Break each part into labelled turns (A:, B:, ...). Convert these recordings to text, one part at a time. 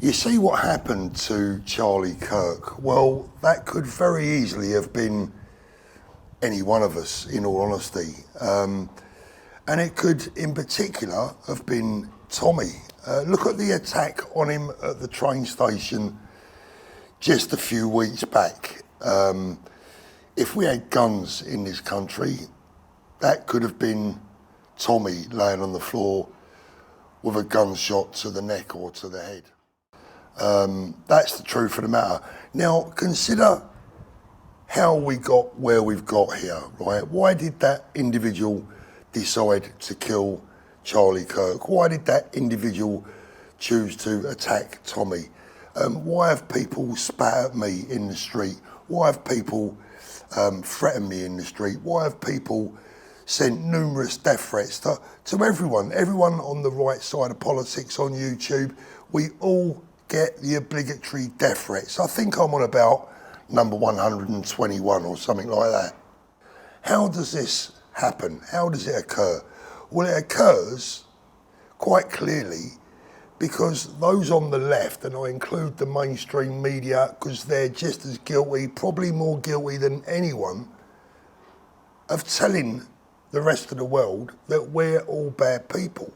A: You see what happened to Charlie Kirk? Well, that could very easily have been any one of us, in all honesty. And it could, in particular, have been Tommy. Look at the attack on him at the train station just a few weeks back. If we had guns in this country, that could have been Tommy laying on the floor with a gunshot to the neck or to the head. That's the truth of the matter. Now, consider how we got where we've got here, right? Why did that individual decide to kill Charlie Kirk? Why did that individual choose to attack Tommy? Why have people spat at me in the street? Why have people threatened me in the street? Why have people sent numerous death threats to everyone on the right side of politics on YouTube? We all get the obligatory death threats. I think I'm on about number 121 or something like that. How does this happen? How does it occur? Well, it occurs quite clearly because those on the left, and I include the mainstream media because they're just as guilty, probably more guilty than anyone, of telling the rest of the world that we're all bad people.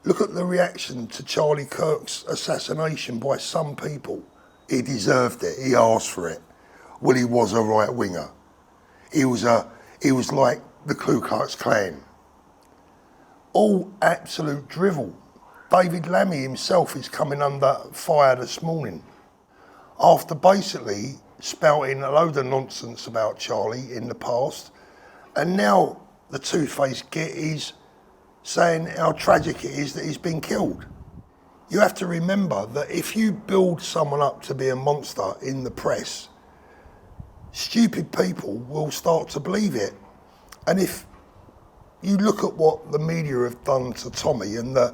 A: Look at the reaction to Charlie Kirk's assassination by some people. He deserved it, he asked for it. Well, he was a right winger. He was like the Ku Klux Klan. All absolute drivel. David Lammy himself is coming under fire this morning after basically spouting a load of nonsense about Charlie in the past, and now the two-faced git is saying how tragic it is that he's been killed. You have to remember that if you build someone up to be a monster in the press, stupid people will start to believe it. And if you look at what the media have done to Tommy and the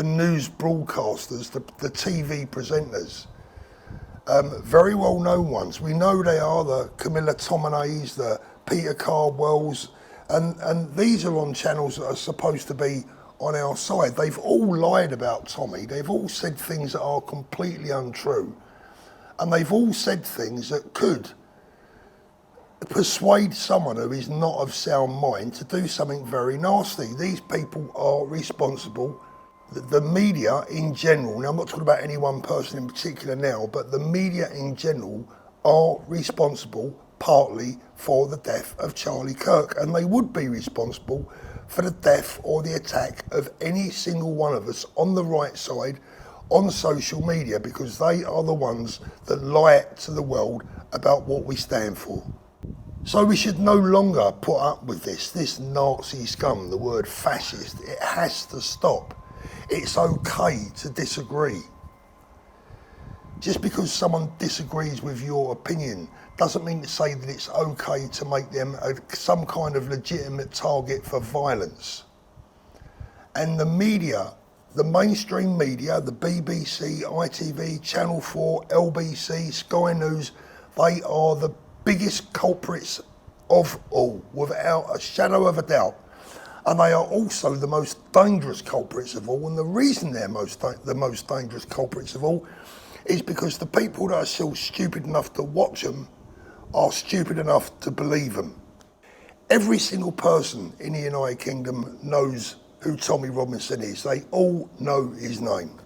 A: news broadcasters, the TV presenters, very well-known ones, we know they are the Camilla Tominays, the Peter Cardwells, and these are on channels that are supposed to be on our side. They've all lied about Tommy. They've all said things that are completely untrue. And they've all said things that could persuade someone who is not of sound mind to do something very nasty. These people are responsible. The media in general, now I'm not talking about any one person in particular now, but the media in general are responsible partly for the death of Charlie Kirk, and they would be responsible for the death or the attack of any single one of us on the right side on social media, because they are the ones that lie to the world about what we stand for. So we should no longer put up with this Nazi scum, the word fascist. It has to stop. It's okay to disagree. Just because someone disagrees with your opinion doesn't mean to say that it's okay to make them some kind of legitimate target for violence. And the media, the mainstream media, the BBC, ITV, Channel 4, LBC, Sky News, they are the biggest culprits of all, without a shadow of a doubt. And they are also the most dangerous culprits of all. And the reason they're the most dangerous culprits of all is because the people that are still stupid enough to watch them are stupid enough to believe them. Every single person in the United Kingdom knows who Tommy Robinson is. They all know his name.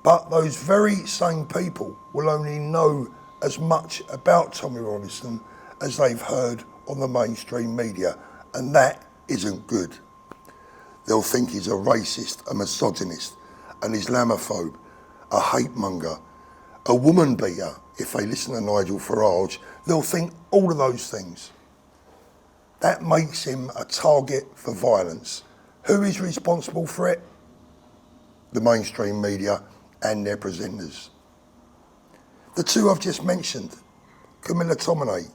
A: But those very same people will only know as much about Tommy Robinson as they've heard on the mainstream media, and that isn't good. They'll think he's a racist, a misogynist, an Islamophobe, a hate monger, a woman beater. If they listen to Nigel Farage, they'll think all of those things. That makes him a target for violence. Who is responsible for it? The mainstream media and their presenters. The two I've just mentioned, Camilla Tominay,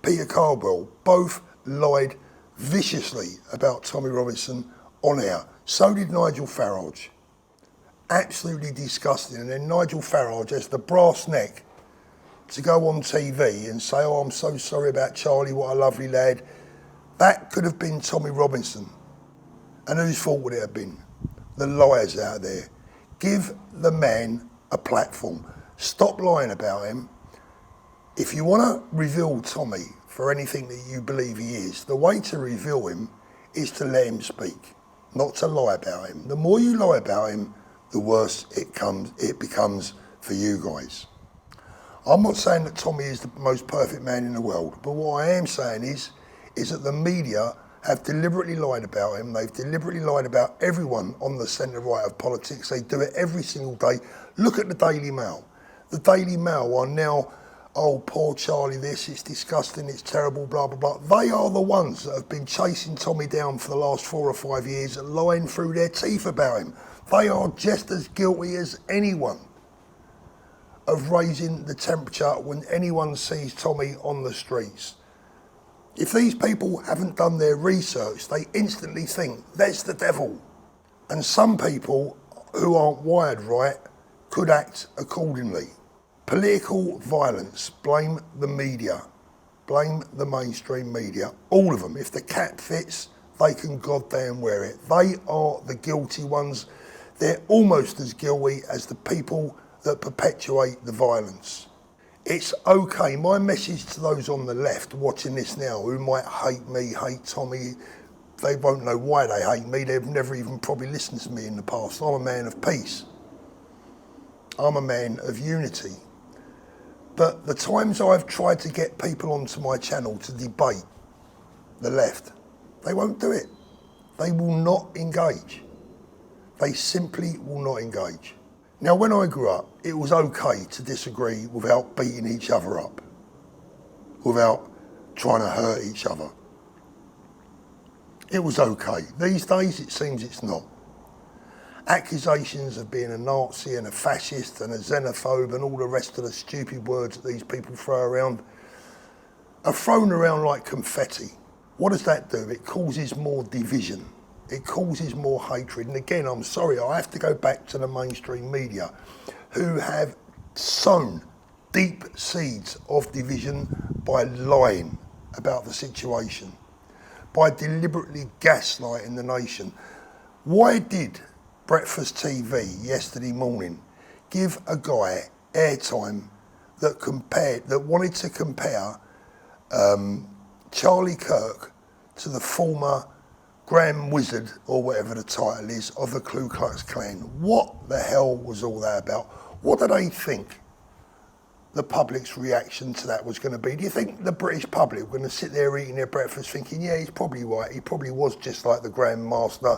A: Peter Cardwell, both lied viciously about Tommy Robinson on air. So did Nigel Farage. Absolutely disgusting. And then Nigel Farage has the brass neck to go on TV and say, oh, I'm so sorry about Charlie, what a lovely lad. That could have been Tommy Robinson. And whose fault would it have been? The liars out there. Give the man a platform. Stop lying about him. If you want to reveal Tommy for anything that you believe he is, the way to reveal him is to let him speak, not to lie about him. The more you lie about him, the worse it becomes for you guys. I'm not saying that Tommy is the most perfect man in the world, but what I am saying is that the media have deliberately lied about him. They've deliberately lied about everyone on the centre right of politics. They do it every single day. Look at the Daily Mail. The Daily Mail are now, oh, poor Charlie, this, it's disgusting, it's terrible, blah, blah, blah. They are the ones that have been chasing Tommy down for the last 4 or 5 years and lying through their teeth about him. They are just as guilty as anyone of raising the temperature when anyone sees Tommy on the streets. If these people haven't done their research, they instantly think that's the devil. And some people who aren't wired right could act accordingly. Political violence, blame the media, blame the mainstream media, all of them. If the cap fits, they can goddamn wear it. They are the guilty ones. They're almost as guilty as the people that perpetuate the violence. It's okay. My message to those on the left watching this now who might hate me, hate Tommy, they won't know why they hate me. They've never even probably listened to me in the past. I'm a man of peace. I'm a man of unity. But the times I've tried to get people onto my channel to debate the left, they won't do it. They will not engage. They simply will not engage. Now, when I grew up, it was okay to disagree without beating each other up, without trying to hurt each other. It was okay. These days, it seems it's not. Accusations of being a Nazi and a fascist and a xenophobe and all the rest of the stupid words that these people throw around are thrown around like confetti. What does that do? It causes more division. It causes more hatred. And again, I'm sorry, I have to go back to the mainstream media who have sown deep seeds of division by lying about the situation, by deliberately gaslighting the nation. Why did Breakfast TV yesterday morning give a guy airtime that wanted to compare Charlie Kirk to the former Grand Wizard, or whatever the title is, of the Ku Klux Klan? What the hell was all that about? What did they think the public's reaction to that was going to be? Do you think the British public were going to sit there eating their breakfast thinking, yeah, he's probably right, he probably was just like the Grand Master,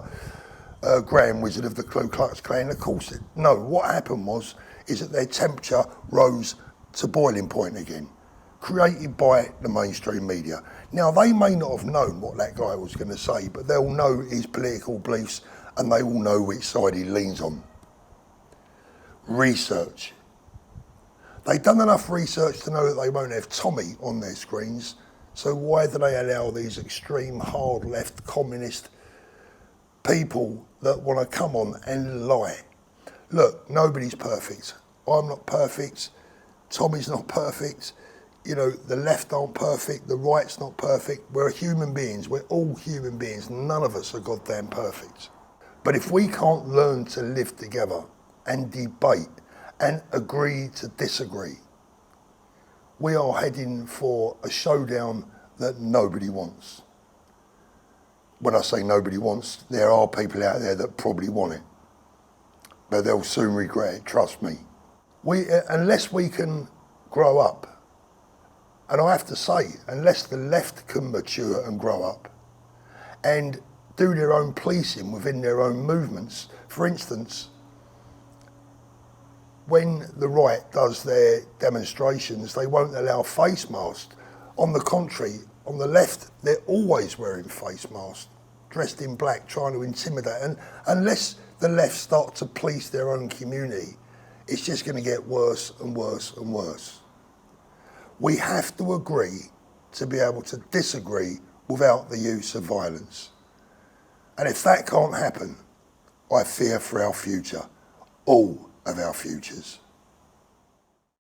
A: Grand Wizard of the Ku Klux Klan? Of course no. What happened is that their temperature rose to boiling point again, created by the mainstream media. Now, they may not have known what that guy was going to say, but they'll know his political beliefs and they will know which side he leans on. Research. They've done enough research to know that they won't have Tommy on their screens, so why do they allow these extreme, hard left, communist people that want to come on and lie? Look, nobody's perfect. I'm not perfect. Tommy's not perfect. You know, the left aren't perfect, the right's not perfect. We're human beings, we're all human beings. None of us are goddamn perfect. But if we can't learn to live together and debate and agree to disagree, we are heading for a showdown that nobody wants. When I say nobody wants, there are people out there that probably want it, but they'll soon regret it, trust me. Unless we can grow up, and I have to say, unless the left can mature and grow up and do their own policing within their own movements. For instance, when the right does their demonstrations, they won't allow face masks. On the contrary, on the left, they're always wearing face masks, dressed in black, trying to intimidate. And unless the left start to police their own community, it's just going to get worse and worse and worse. We have to agree to be able to disagree without the use of violence. And if that can't happen, I fear for our future, all of our futures.